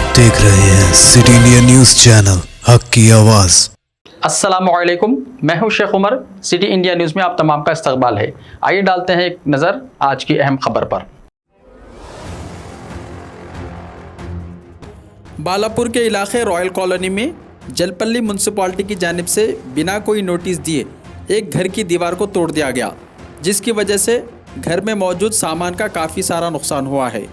आप देख रहे हैं सिटी इंडिया न्यूज़ चैनल, हक की आवाज़। अस्सलामुअलैकुम, मैं हूं Sheikh Umar. City India News में आप तमाम का इस्तकबाल है। आइए डालते हैं एक नज़र आज की अहम खबर पर। बालापुर के इलाके रॉयल कॉलोनी में जलपल्ली म्यूनसिपालिटी की जानिब से बिना कोई नोटिस दिए एक घर की दीवार को तोड़ दिया गया, जिसकी वजह से घर में मौजूद सामान का काफ़ी सारा नुकसान हुआ है।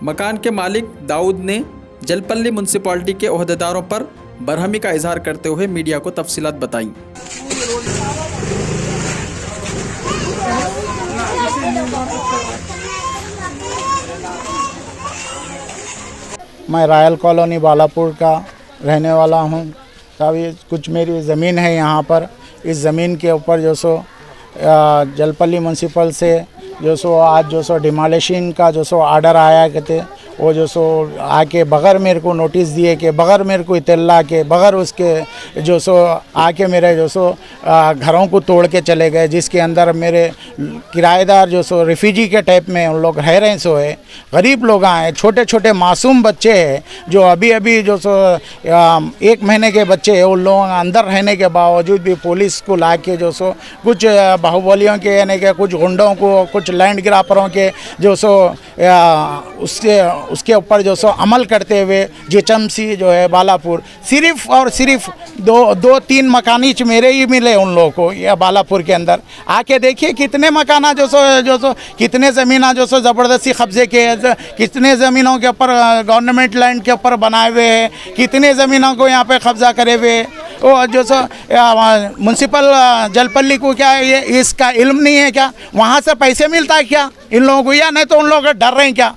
मकान के मालिक दाऊद ने जलपल्ली म्यूनसिपालिटी के ओहदेदारों पर बरहमी का इजहार करते हुए मीडिया को तफसीलात बताई। मैं रॉयल कॉलोनी बालापुर का रहने वाला हूँ। साहब, ये कुछ मेरी ज़मीन है यहाँ पर। इस ज़मीन के ऊपर जो सो जलपल्ली म्यूनसिपल से जो सो आज जो सो डिमोलिशन का जो सो आर्डर आया कहते, वो जो सो आके बग़ैर मेरे को नोटिस दिए के, बग़ैर मेरे को इत्तला के, बग़ैर उसके जो सो आके मेरे जो सो घरों को तोड़ के चले गए, जिसके अंदर मेरे किराएदार जो सो रिफ्यूजी के टाइप में उन लोग रह रहे सो है। गरीब लोग हैं, छोटे छोटे मासूम बच्चे हैं जो अभी अभी जो सो 1 महीने के बच्चे हैं। उन लोगों अंदर रहने के बावजूद भी पुलिस को ला के जो सो कुछ बाहुबलियों के यानी कि कुछ गुंडों को, कुछ लैंड ग्राफरों के जो सो उसके ऊपर जो सो अमल करते हुए जीएचएमसी जो है बालापुर, सिर्फ और सिर्फ दो तीन मकानी मेरे ही मिले उन लोगों को। या बालापुर के अंदर आके देखिए कितने मकाना जो सो कितने ज़मीना जो सो ज़बरदस्ती कब्जे के, कितने ज़मीनों के ऊपर गवर्नमेंट लैंड के ऊपर बनाए हुए हैं, कितने ज़मीनों को यहाँ पे कब्जा करे हुए। वो जो सो म्यूनसिपल जलपल्ली को क्या ये इसका इल्म नहीं है क्या? वहाँ से पैसे मिलता है क्या इन लोगों को, या नहीं तो उन लोग डर रहे हैं क्या?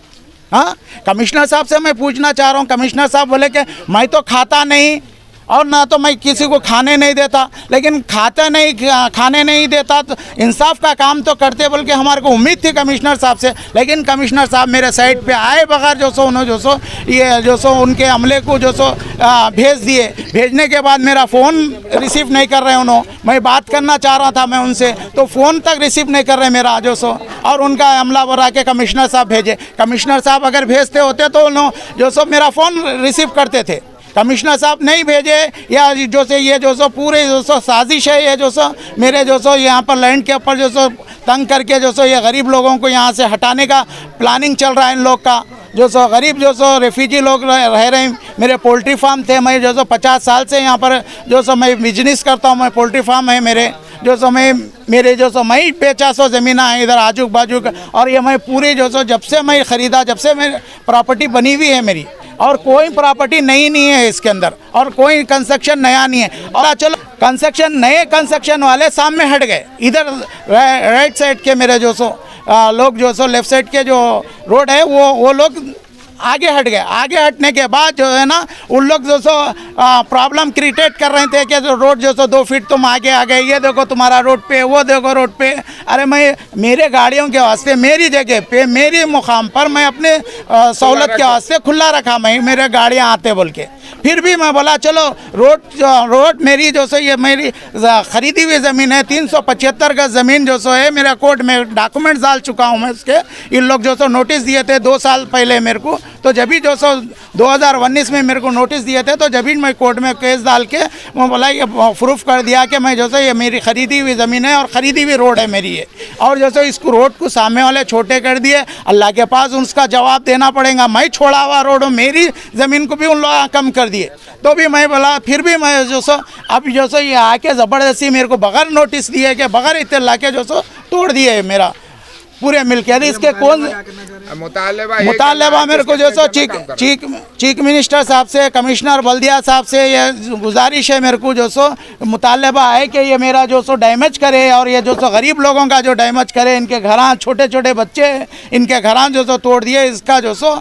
हाँ, कमिश्नर साहब से मैं पूछना चाह रहा हूँ। कमिश्नर साहब बोले कि मैं तो खाता नहीं और ना तो मैं किसी को खाने नहीं देता, लेकिन खाने नहीं देता तो इंसाफ का काम तो करते, बल्कि हमारे को उम्मीद थी कमिश्नर साहब से। लेकिन कमिश्नर साहब मेरे साइड पे आए बगैर जो सो उन्होंने जो सो ये जो सो उनके अमले को जो सो भेज दिए। भेजने के बाद मेरा फ़ोन रिसीव नहीं कर रहे उन्होंने। मैं बात करना चाह रहा था मैं उनसे, तो फ़ोन तक रिसीव नहीं कर रहे मेरा जो सो। और उनका अमला वर आके कमिश्नर साहब भेजे। कमिश्नर साहब अगर भेजते होते तो उन्होंने जो सो मेरा फ़ोन रिसीव करते थे। कमिश्नर साहब नहीं भेजे, या जो से ये जो सो पूरे जो सो साजिश है, ये जो सो मेरे जो सो यहाँ पर लैंड के ऊपर जो सो तंग करके जो सो ये गरीब लोगों को यहाँ से हटाने का प्लानिंग चल रहा है इन लोग का। जो सो गरीब जो सो रेफ्यूजी लोग रह रहे हैं। मेरे पोल्ट्री फार्म थे, मैं जो सो 50 साल से यहाँ पर जो सो मैं बिजनेस करता हूँ। मैं पोल्ट्री फार्म है मेरे जो सो मेरे जो सो मैं बेचा सो ज़मीन है इधर आजू बाजू का। और ये मैं पूरी जो सो जब से मैं ख़रीदा, जब से मेरी प्रॉपर्टी बनी हुई है मेरी, और कोई प्रॉपर्टी नई नहीं है इसके अंदर, और कोई कंस्ट्रक्शन नया नहीं है। और चलो कंस्ट्रक्शन नए कंस्ट्रक्शन वाले सामने हट गए, इधर राइट साइड के मेरे जो सो लोग जो सो लेफ़्ट साइड के जो रोड है वो लोग आगे हट गए। आगे हटने के बाद जो है ना उन लोग जो सो प्रॉब्लम क्रिएट कर रहे थे कि जो रोड जो सो 2 फीट तुम आगे आ गए, ये देखो तुम्हारा रोड पे, वो देखो रोड पे। अरे मैं मेरे गाड़ियों के वास्ते मेरी जगह पे मेरी मुकाम पर मैं अपने सहूलत के वास्ते खुला रखा, मैं मेरे गाड़ियाँ आते बोल के। फिर भी मैं बोला चलो रोड मेरी जो सो ये मेरी ख़रीदी हुई ज़मीन है। 375 का ज़मीन जो सो है मेरा कोर्ट में डॉक्यूमेंट्स डाल चुका हूँ मैं उसके। इन लोग जो सो नोटिस दिए थे 2 साल पहले मेरे को, तो जब भी जो सो 2019 में मेरे को नोटिस दिए थे, तो जब भी मैं कोर्ट में केस डाल के मैं बोला ये प्रूफ कर दिया कि मैं जो सो ये मेरी ख़रीदी हुई ज़मीन है और ख़रीदी हुई रोड है मेरी ये। और जो सो इसको रोड को सामने वाले छोटे कर दिए। अल्लाह के पास उसका जवाब देना पड़ेगा। मैं छोड़ा हुआ रोड मेरी ज़मीन को भी उन लोग कम कर दिए। तो भी मैं बोला, फिर भी मैं जो सो अब जो सो ये आके ज़बरदस्ती मेरे को बगैर नोटिस दिए के, बगैर इत्तला के जो सो तोड़ दिए मेरा पूरे मिलके। यदि इसके कौन मुतालबा मेरे को जो सो चीफ मिनिस्टर साहब से, कमिश्नर बल्दिया साहब से ये गुजारिश है मेरे को जो सो मुतालबा है कि ये मेरा जो सो डैमेज करे, और ये जो सो गरीब लोगों का जो डैमेज करे। इनके घरां छोटे छोटे बच्चे इनके घरां जो सो तोड़ दिए। इसका जो सो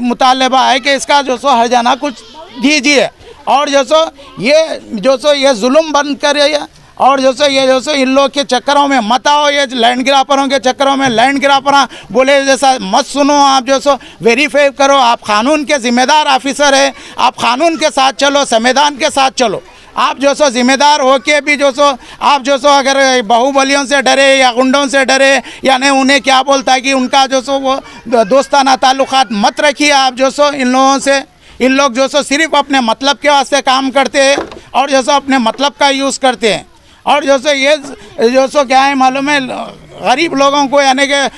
मुतालबा है कि इसका जो सो हर्जाना कुछ दीजिए, और जो सो ये जुल्म बंद करे। और जो सो इन लोग के चक्करों में मत आओ, ये लैंड ग्राफरों के चक्करों में। लैंड ग्राफर बोले जैसा मत सुनो, आप जो सो वेरीफाई करो। आप कानून के ज़िम्मेदार ऑफिसर है, आप कानून के साथ चलो, संविधान के साथ चलो। आप जो सो जिम्मेदार हो के भी जो सो आप जो सो अगर बाहुबलियों से डरे या गुंडों से डरे या नहीं, उन्हें क्या बोलता है कि उनका जो सो वो दोस्ताना ताल्लुकात मत रखिए आप जो सो इन लोगों से। इन लोग जो सो सिर्फ अपने मतलब के वास्ते काम करते हैं और जो सो अपने मतलब का यूज़ करते हैं। और जो सो ये जो सो क्या है मालूम है, गरीब लोगों को यानी कि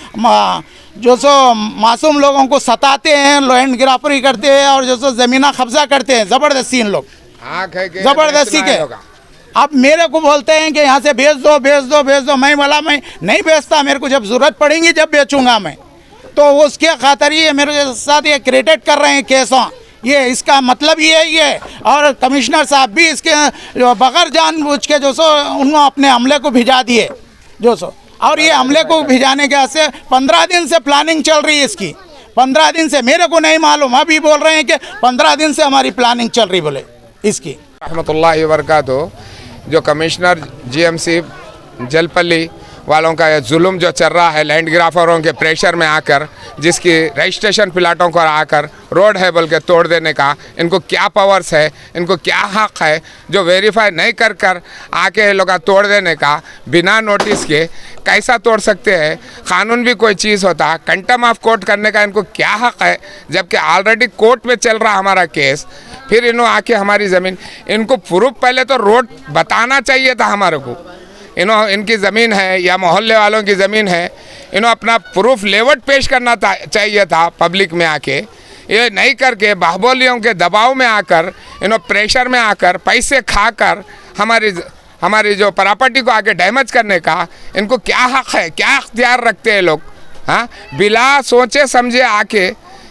जो सो मासूम लोगों को सताते हैं, लैंड गिराफरी करते हैं और जो सो ज़मीना कब्जा करते हैं ज़बरदस्ती। इन लोग ज़बरदस्ती के अब मेरे को बोलते हैं कि यहाँ से भेज दो भेज दो भेज दो। मैं बोला मैं नहीं भेजता, मेरे को जब ज़रूरत पड़ेगी जब बेचूंगा मैं। तो उसके खातिर ये मेरे साथ ये क्रिएट कर रहे हैं केसों, ये इसका मतलब ये ही है। और कमिश्नर साहब भी इसके बगैर जानबूझ के जो सो उन्होंने अपने अमले को भिजा दिए जो सो। और ये अमले को भिजाने के से 15 दिन से प्लानिंग चल रही है इसकी। 15 दिन से मेरे को नहीं मालूम, अभी बोल रहे हैं कि 15 दिन से हमारी प्लानिंग चल रही बोले इसकी। रहमतुल्लाहि व बरकातहू। जो कमिश्नर जीएमसी जलपल्ली वालों का ये जुल्म जो चल रहा है लैंड ग्राफरों के प्रेशर में आकर, जिसकी रजिस्ट्रेशन प्लाटों को आकर रोड है बोल के तोड़ देने का, इनको क्या पावर्स है, इनको क्या हक है जो वेरीफाई नहीं कर कर आके लोग तोड़ देने का बिना नोटिस के कैसा तोड़ सकते हैं? कानून भी कोई चीज़ होता, कंटेम ऑफ कोर्ट करने का इनको क्या हक है? जबकि ऑलरेडी कोर्ट में चल रहा हमारा केस, फिर इन्हों आके हमारी ज़मीन, इनको प्रूफ पहले तो रोड बताना चाहिए था हमारे को। इनकी ज़मीन है या मोहल्ले वालों की ज़मीन है, इन्हों अपना प्रूफ लेवट पेश करना चाहिए था पब्लिक में आके। ये नहीं करके बाहुबलियों के दबाव में आकर, इन्हों प्रेशर में आकर, पैसे खाकर हमारी जो प्रॉपर्टी को आगे डैमेज करने का इनको क्या हक है, क्या अख्तियार रखते हैं लोग? हाँ, बिला सोचे समझे आके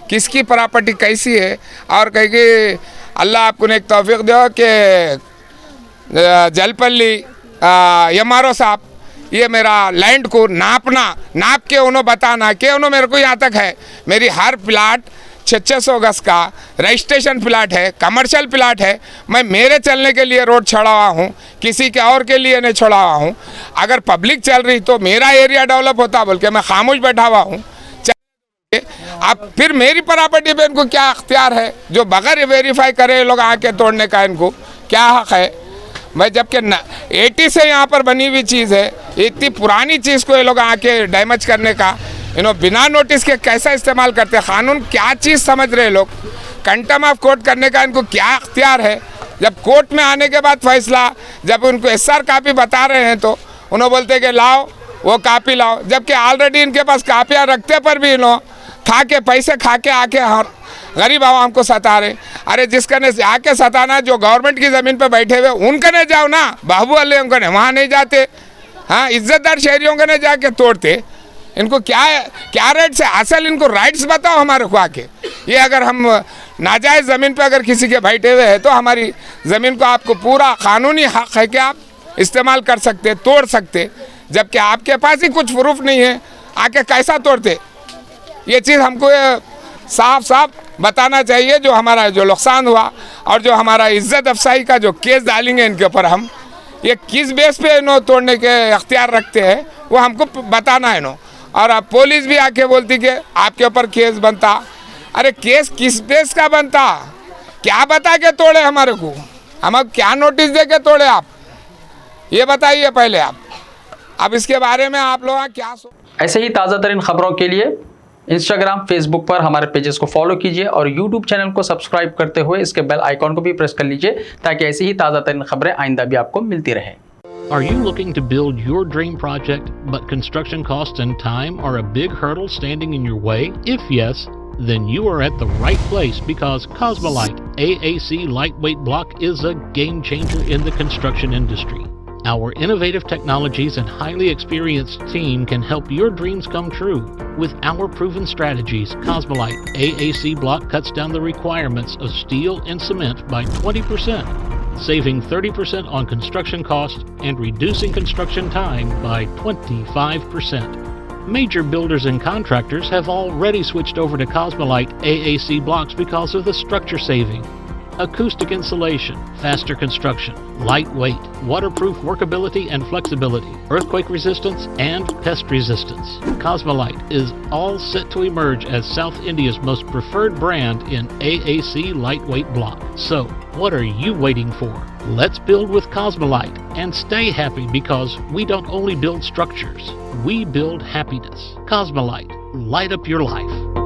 किसकी प्रॉपर्टी कैसी है और कहेगी अल्लाह आपको एक तौफीक दो कि जलपल्ली एमआरओ साहब ये मेरा लैंड को नाप के उन्होंने बताना कि उन्होंने मेरे को यहाँ तक है, मेरी हर प्लाट 600 गज का रजिस्ट्रेशन प्लाट है, कमर्शियल प्लाट है, मैं मेरे चलने के लिए रोड छोड़ा हुआ हूँ, किसी के और के लिए नहीं छोड़ा हुआ हूँ। अगर पब्लिक चल रही तो मेरा एरिया डेवलप होता बोल के मैं खामोश बैठा हुआ हूँ। अब फिर मेरी प्रॉपर्टी पे इनको क्या अख्तियार है जो बगैर वेरीफाई करे लोग आके तोड़ने का? इनको क्या हक है? मैं जबकि 80 से यहाँ पर बनी हुई चीज़ है, इतनी पुरानी चीज़ को ये लोग आके डैमेज करने का बिना नोटिस के कैसा इस्तेमाल करते हैं? कानून क्या चीज़ समझ रहे लोग? कंटेम ऑफ कोर्ट करने का इनको क्या अख्तियार है? जब कोर्ट में आने के बाद फैसला, जब उनको एसआर कापी बता रहे हैं तो उन्होंने बोलते कि लाओ वो कापी लाओ, जबकि ऑलरेडी इनके पास कापियाँ रखते पर भी इन्हों खा के पैसे खा के आके गरीब आवाम को सता रहे। अरे जिसका ने आके सताना, जो गवर्नमेंट की ज़मीन पे बैठे हुए उनका ने जाओ ना, बाहुबली उनका ने वहाँ नहीं जाते। हाँ, इज्जतदार शहरियों का ने जाके तोड़ते। इनको क्या राइट्स है? असल इनको राइट्स बताओ हमारे को आके। ये अगर हम नाजायज़ ज़मीन पे अगर किसी के बैठे हुए हैं तो हमारी ज़मीन को आपको पूरा कानूनी हक है कि आप इस्तेमाल कर सकते, तोड़ सकते, जबकि आपके पास ही कुछ प्रूफ नहीं है, आके कैसा तोड़ते? ये चीज़ हमको साफ साफ बताना चाहिए। जो हमारा जो नुकसान हुआ और जो हमारा इज्जत अफसाई का जो केस डालेंगे इनके ऊपर, हम ये किस बेस पे इन्हों तोड़ने के अख्तियार रखते हैं वो हमको बताना है इन्हों। और अब पुलिस भी आके बोलती कि आपके ऊपर केस बनता। अरे केस किस बेस का बनता? क्या बता के तोड़े हमारे को? हम अब क्या नोटिस दे के तोड़े? आप ये बताइए पहले आप। अब इसके बारे में आप लोग क्या ऐसे ही ताज़ा तरीन खबरों के लिए इंस्टाग्राम, फेसबुक पर हमारे पेजेस को फॉलो कीजिए और यूट्यूब चैनल को सब्सक्राइब करते हुए इसके बेल आइकॉन को भी प्रेस कर लीजिए ताकि ऐसी ही ताज़ा तरीन खबरें आइंदा भी आपको मिलती रहे। Are you looking to build your dream project, but construction costs and time are a big hurdle standing in your way? If yes, then you are at the right place because Cosmolite AAC lightweight block is a game changer in the construction industry. Our innovative technologies and highly experienced team can help your dreams come true. With our proven strategies, Cosmolite AAC block cuts down the requirements of steel and cement by 20%, saving 30% on construction costs and reducing construction time by 25%. Major builders and contractors have already switched over to Cosmolite AAC blocks because of the structure saving. Acoustic insulation, faster construction, lightweight, waterproof workability and flexibility, earthquake resistance and pest resistance. Cosmolite is all set to emerge as South India's most preferred brand in AAC lightweight block. So, what are you waiting for? Let's build with Cosmolite and stay happy because we don't only build structures, we build happiness. Cosmolite, light up your life.